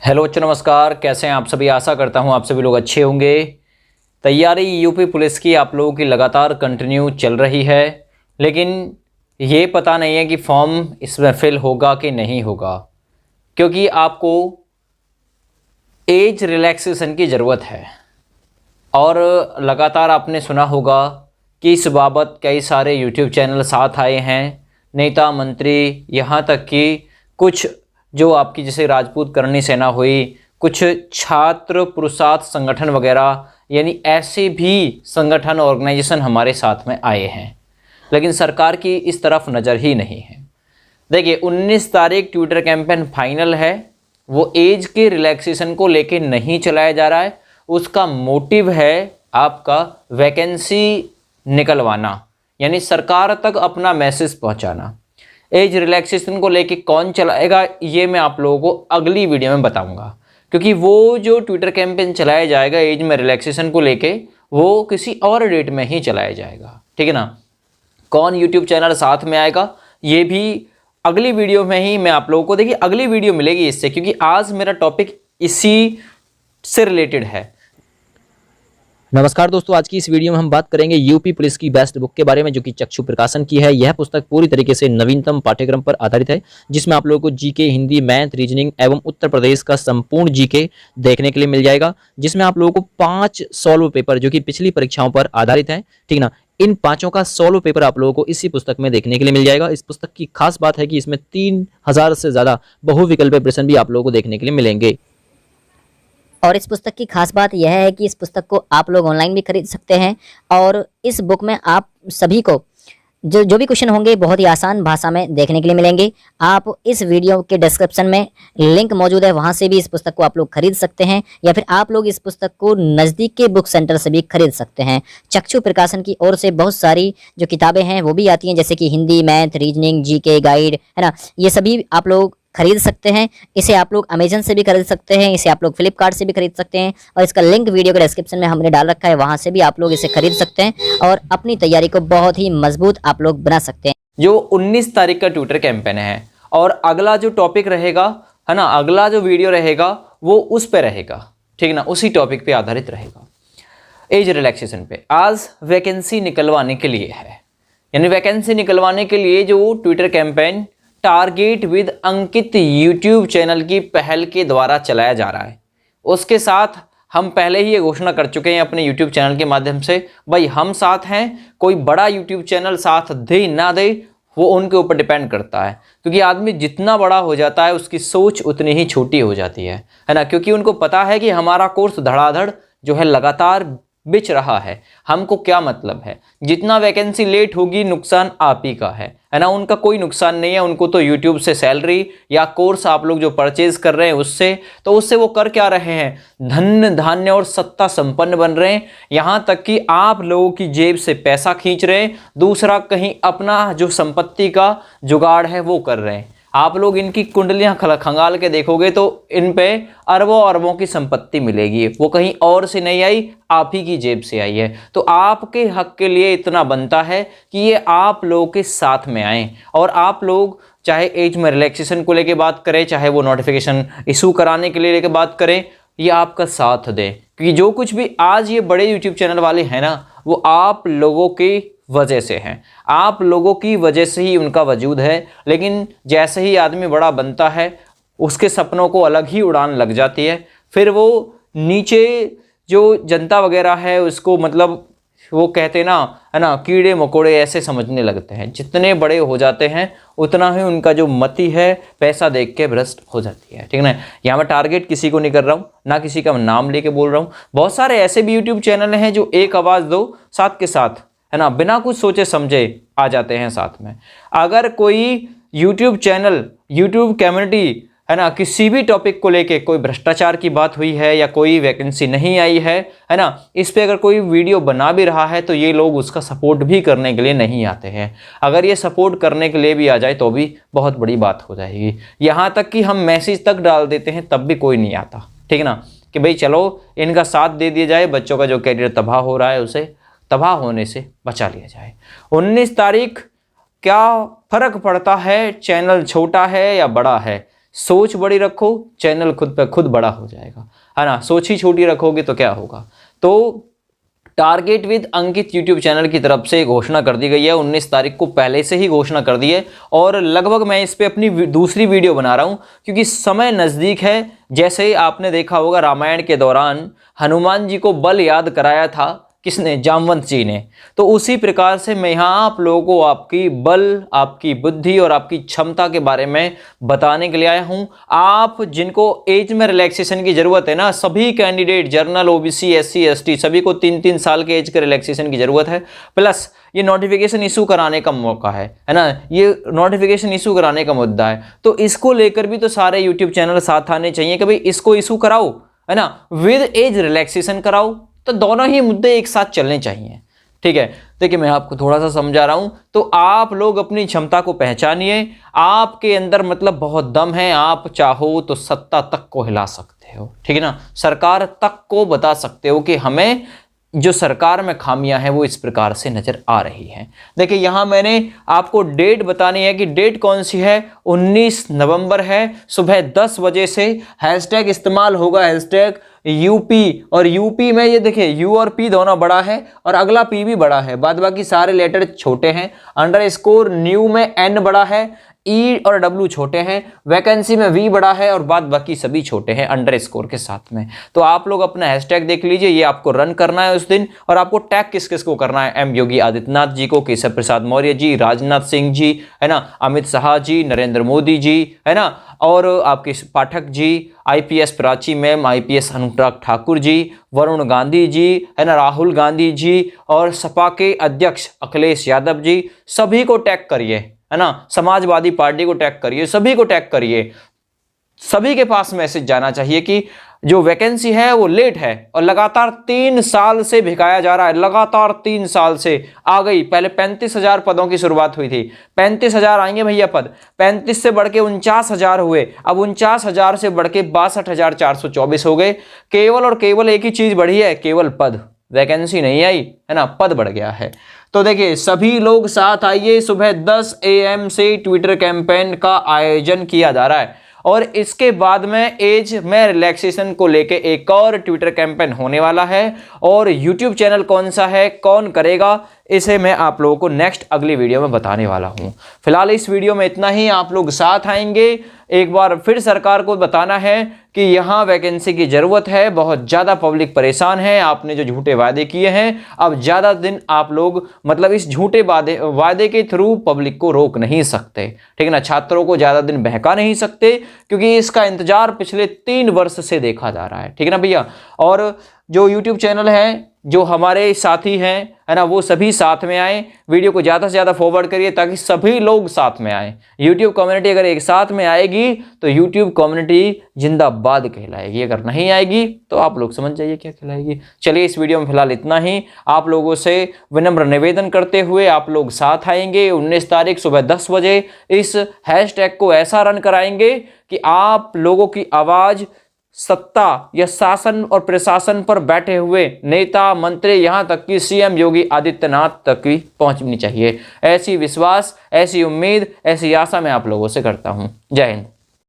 Hello बच्चों, नमस्कार। कैसे हैं आप सभी? आशा करता हूं आप सभी लोग अच्छे होंगे। तैयारी यूपी पुलिस की आप लोगों की लगातार कंटिन्यू चल रही है, लेकिन ये पता नहीं है कि फॉर्म इसमें फिल होगा कि नहीं होगा, क्योंकि आपको एज रिलैक्सेशन की ज़रूरत है। और लगातार आपने सुना होगा कि इस बाबत कई सारे यूट्यूब चैनल साथ आए हैं, नेता मंत्री, यहाँ तक कि कुछ जो आपकी जैसे राजपूत करणी सेना हुई, कुछ छात्र पुरुषार्थ संगठन वगैरह, यानी ऐसे भी संगठन ऑर्गेनाइजेशन हमारे साथ में आए हैं, लेकिन सरकार की इस तरफ नज़र ही नहीं है। देखिए 19 तारीख ट्विटर कैंपेन फाइनल है। वो एज के रिलैक्सेशन को लेके नहीं चलाया जा रहा है। उसका मोटिव है आपका वैकेंसी निकलवाना, यानी सरकार तक अपना मैसेज पहुंचाना। एज रिलैक्सेशन को लेके कौन चलाएगा ये मैं आप लोगों को अगली वीडियो में बताऊंगा, क्योंकि वो जो ट्विटर कैंपेन चलाया जाएगा एज में रिलैक्सेशन को लेके, वो किसी और डेट में ही चलाया जाएगा, ठीक है ना। कौन यूट्यूब चैनल साथ में आएगा ये भी अगली वीडियो में ही मैं आप लोगों को, देखिए अगली वीडियो मिलेगी इससे, क्योंकि आज मेरा टॉपिक इसी से रिलेटेड है। नमस्कार दोस्तों, आज की इस वीडियो में हम बात करेंगे यूपी पुलिस की बेस्ट बुक के बारे में, जो कि चक्षु प्रकाशन की है। यह पुस्तक पूरी तरीके से नवीनतम पाठ्यक्रम पर आधारित है, जिसमें आप लोगों को जीके, हिंदी, मैथ, रीजनिंग एवं उत्तर प्रदेश का संपूर्ण जीके देखने के लिए मिल जाएगा, जिसमें आप लोगों को 5 सॉल्व पेपर जो कि पिछली परीक्षाओं पर आधारित है, ठीक ना। इन 5 का सॉल्व पेपर आप लोगों को इसी पुस्तक में देखने के लिए मिल जाएगा। इस पुस्तक की खास बात है कि इसमें 3000 से ज्यादा बहुविकल्पीय प्रश्न भी आप लोगों को देखने के लिए मिलेंगे। और इस पुस्तक की खास बात यह है कि इस पुस्तक को आप लोग ऑनलाइन भी खरीद सकते हैं, और इस बुक में आप सभी को जो भी क्वेश्चन होंगे बहुत ही आसान भाषा में देखने के लिए मिलेंगे। आप इस वीडियो के डिस्क्रिप्शन में लिंक मौजूद है, वहां से भी इस पुस्तक को आप लोग खरीद सकते हैं, या फिर आप लोग इस पुस्तक को नज़दीक के बुक सेंटर से भी खरीद सकते हैं। चक्षु प्रकाशन की ओर से बहुत सारी जो किताबें हैं वो भी आती हैं, जैसे कि Hindi, math, reasoning, GK guide, है ना। ये सभी आप लोग खरीद सकते हैं। इसे आप लोग अमेजन से भी खरीद सकते हैं, इसे आप लोग फ्लिपकार्ट से भी खरीद सकते हैं, और इसका लिंक वीडियो के डिस्क्रिप्शन में हमने डाल रखा है, वहां से भी आप लोग इसे खरीद सकते हैं और अपनी तैयारी को बहुत ही मजबूत आप लोग बना सकते हैं। जो 19 तारीख का ट्विटर कैंपेन है, और अगला जो टॉपिक रहेगा, है ना, अगला जो वीडियो रहेगा वो उस पे रहेगा, ठीक ना, उसी टॉपिक पे आधारित रहेगा, एज रिलैक्सेशन पे। आज वैकेंसी निकलवाने के लिए है, यानी वैकेंसी निकलवाने के लिए जो Twitter campaign target with Ankit YouTube channel की पहल के द्वारा चलाया जा रहा है, उसके साथ हम पहले ही ये घोषणा कर चुके हैं अपने यूट्यूब चैनल के माध्यम से, भाई हम साथ हैं। कोई बड़ा यूट्यूब चैनल साथ दे ना दे वो उनके ऊपर डिपेंड करता है, क्योंकि आदमी जितना बड़ा हो जाता है उसकी सोच उतनी ही छोटी हो जाती है ना, क्योंकि उनको पता है कि हमारा कोर्स धड़ाधड़ जो है लगातार बिच रहा है, हमको क्या मतलब है। जितना वैकेंसी लेट होगी नुकसान आप ही का है ना, उनका कोई नुकसान नहीं है। उनको तो यूट्यूब से सैलरी या कोर्स आप लोग जो परचेज कर रहे हैं उससे वो कर क्या रहे हैं, धन धान्य और सत्ता संपन्न बन रहे हैं। यहाँ तक कि आप लोगों की जेब से पैसा खींच रहे हैं, दूसरा कहीं अपना जो संपत्ति का जुगाड़ है वो कर रहे हैं। आप लोग इनकी कुंडलियां खंगाल के देखोगे तो इन पे अरबों अरबों की संपत्ति मिलेगी, वो कहीं और से नहीं आई, आप ही की जेब से आई है। तो आपके हक के लिए इतना बनता है कि ये आप लोगों के साथ में आए, और आप लोग चाहे एज में रिलैक्सेशन को लेके बात करें, चाहे वो नोटिफिकेशन इशू कराने के लिए लेके बात करें, ये आपका साथ दें। क्योंकि जो कुछ भी आज ये बड़े यूट्यूब चैनल वाले हैं ना, वो आप लोगों की वजह से हैं, आप लोगों की वजह से ही उनका वजूद है। लेकिन जैसे ही आदमी बड़ा बनता है उसके सपनों को अलग ही उड़ान लग जाती है, फिर वो नीचे जो जनता वगैरह है उसको, मतलब वो कहते हैं ना, है ना, कीड़े मकोड़े ऐसे समझने लगते हैं। जितने बड़े हो जाते हैं उतना ही उनका जो मति है पैसा देख के भ्रष्ट हो जाती है, ठीक ना। यहाँ मैं टारगेट किसी को नहीं कर रहा हूँ, ना किसी का नाम लेके बोल रहा हूँ। बहुत सारे ऐसे भी यूट्यूब चैनल हैं जो एक आवाज़ दो साथ के साथ, है ना, बिना कुछ सोचे समझे आ जाते हैं साथ में। अगर कोई यूट्यूब चैनल, यूट्यूब कम्युनिटी, है ना, किसी भी टॉपिक को लेके कोई भ्रष्टाचार की बात हुई है या कोई वैकेंसी नहीं आई है ना, इस पे अगर कोई वीडियो बना भी रहा है तो ये लोग उसका सपोर्ट भी करने के लिए नहीं आते हैं। अगर ये सपोर्ट करने के लिए भी आ जाए तो भी बहुत बड़ी बात हो जाएगी। यहाँ तक कि हम मैसेज तक डाल देते हैं तब भी कोई नहीं आता, ठीक है ना, कि भाई चलो इनका साथ दे दिया जाए, बच्चों का जो कैरियर तबाह हो रहा है उसे तबाह होने से बचा लिया जाए। 19 तारीख क्या फर्क पड़ता है, चैनल छोटा है या बड़ा है, सोच बड़ी रखो, चैनल खुद पे खुद बड़ा हो जाएगा, है ना। सोच ही छोटी रखोगे तो क्या होगा। तो target with Ankit YouTube channel की तरफ से घोषणा कर दी गई है, 19 तारीख को पहले से ही घोषणा कर दी है, और लगभग मैं इस पे अपनी दूसरी वीडियो बना रहा हूं क्योंकि समय नज़दीक है। जैसे ही आपने देखा होगा रामायण के दौरान हनुमान जी को बल याद कराया था किसने, जामवंत जी ने, तो उसी प्रकार से मैं यहाँ आप लोगों को आपकी बल, आपकी बुद्धि और आपकी क्षमता के बारे में बताने के लिए आया हूँ। आप जिनको एज में रिलैक्सेशन की जरूरत है ना, सभी candidate general, OBC, SC, ST, सभी को 3-3 साल के एज के रिलैक्सेशन की जरूरत है। प्लस ये नोटिफिकेशन इशू कराने का मौका है ना, ये नोटिफिकेशन इशू कराने का मुद्दा है, तो इसको लेकर भी तो सारे यूट्यूब चैनल साथ आने चाहिए कि भाई इसको इशू कराओ, है ना, विद एज रिलैक्सेशन कराओ। तो दोनों ही मुद्दे एक साथ चलने चाहिए, ठीक है। देखिए मैं आपको थोड़ा सा समझा रहा हूं, तो आप लोग अपनी क्षमता को पहचानिए। आपके अंदर मतलब बहुत दम है, आप चाहो तो सत्ता तक को हिला सकते हो, ठीक है ना, सरकार तक को बता सकते हो कि हमें जो सरकार में खामियां हैं वो इस प्रकार से नजर आ रही हैं। देखिए यहाँ मैंने आपको डेट बतानी है कि डेट कौन सी है, 19 नवंबर है, सुबह 10 बजे से हैशटैग इस्तेमाल होगा, हैशटैग यूपी, और यूपी में ये देखिए यू और पी दोनों बड़ा है और अगला पी भी बड़ा है, बाद बाकी सारे लेटर छोटे हैं। अंडरस्कोर न्यू में एन बड़ा है, ई और डब्ल्यू छोटे हैं, वैकेंसी में वी बड़ा है और बाद बाकी सभी छोटे हैं अंडरस्कोर के साथ में। तो आप लोग अपना हैशटैग देख लीजिए, ये आपको रन करना है उस दिन, और आपको टैग किस किस को करना है, एम योगी आदित्यनाथ जी को, केशव प्रसाद मौर्य जी, राजनाथ सिंह जी, है ना, अमित शाह जी, नरेंद्र मोदी जी, है ना, और आपके Pathak ji, IPS Prachi ma'am, IPS Anurag Thakur ji, Varun Gandhi ji, है ना, राहुल गांधी जी, और सपा के अध्यक्ष अखिलेश यादव जी, सभी को टैग करिए, है ना, समाजवादी पार्टी को टैग करिए, सभी को टैग करिए। सभी के पास मैसेज जाना चाहिए कि जो वैकेंसी है वो लेट है और लगातार 3 साल से भिखाया जा रहा है, लगातार 3 साल से आ गई। पहले 35,000 पदों की शुरुआत हुई थी, 35,000 आएंगे भैया पद, 35 से बढ़ के 49,000 हुए, अब 49,000 से बढ़ के 62,424 हो गए। केवल और केवल एक ही चीज बढ़ी है, केवल पद, वैकेंसी नहीं आई, है ना, पद बढ़ गया है। तो देखिए सभी लोग साथ आइए, सुबह 10 AM से ट्विटर कैंपेन का आयोजन किया जा रहा है, और इसके बाद में एज में रिलैक्सेशन को लेके एक और ट्विटर कैंपेन होने वाला है, और यूट्यूब चैनल कौन सा है, कौन करेगा, इसे मैं आप लोगों को नेक्स्ट अगली वीडियो में बताने वाला हूं। फिलहाल इस वीडियो में इतना ही, आप लोग साथ आएंगे। एक बार फिर सरकार को बताना है कि यहाँ वैकेंसी की जरूरत है, बहुत ज़्यादा पब्लिक परेशान है, आपने जो झूठे वादे किए हैं अब ज़्यादा दिन आप लोग मतलब इस झूठे वादे के थ्रू पब्लिक को रोक नहीं सकते, ठीक है ना, छात्रों को ज़्यादा दिन बहका नहीं सकते, क्योंकि इसका इंतजार पिछले 3 वर्ष से देखा जा रहा है, ठीक है ना भैया। और जो यूट्यूब चैनल है, जो हमारे साथी हैं, है ना, वो सभी साथ में आए, वीडियो को ज़्यादा से ज़्यादा फॉरवर्ड करिए ताकि सभी लोग साथ में आए। यूट्यूब कम्युनिटी अगर एक साथ में आएगी तो यूट्यूब कम्युनिटी जिंदाबाद कहलाएगी, अगर नहीं आएगी तो आप लोग समझ जाइए क्या कहलाएगी। चलिए इस वीडियो में फिलहाल इतना ही। आप लोगों से विनम्र निवेदन करते हुए आप लोग साथ आएंगे, 19 तारीख सुबह 10 बजे इस हैशटैग को ऐसा रन कराएंगे कि आप लोगों की आवाज़ सत्ता या शासन और प्रशासन पर बैठे हुए नेता, मंत्री, यहाँ तक कि सीएम योगी आदित्यनाथ तक भी पहुंचनी चाहिए। ऐसी विश्वास, ऐसी उम्मीद, ऐसी आशा मैं आप लोगों से करता हूं। जय हिंद।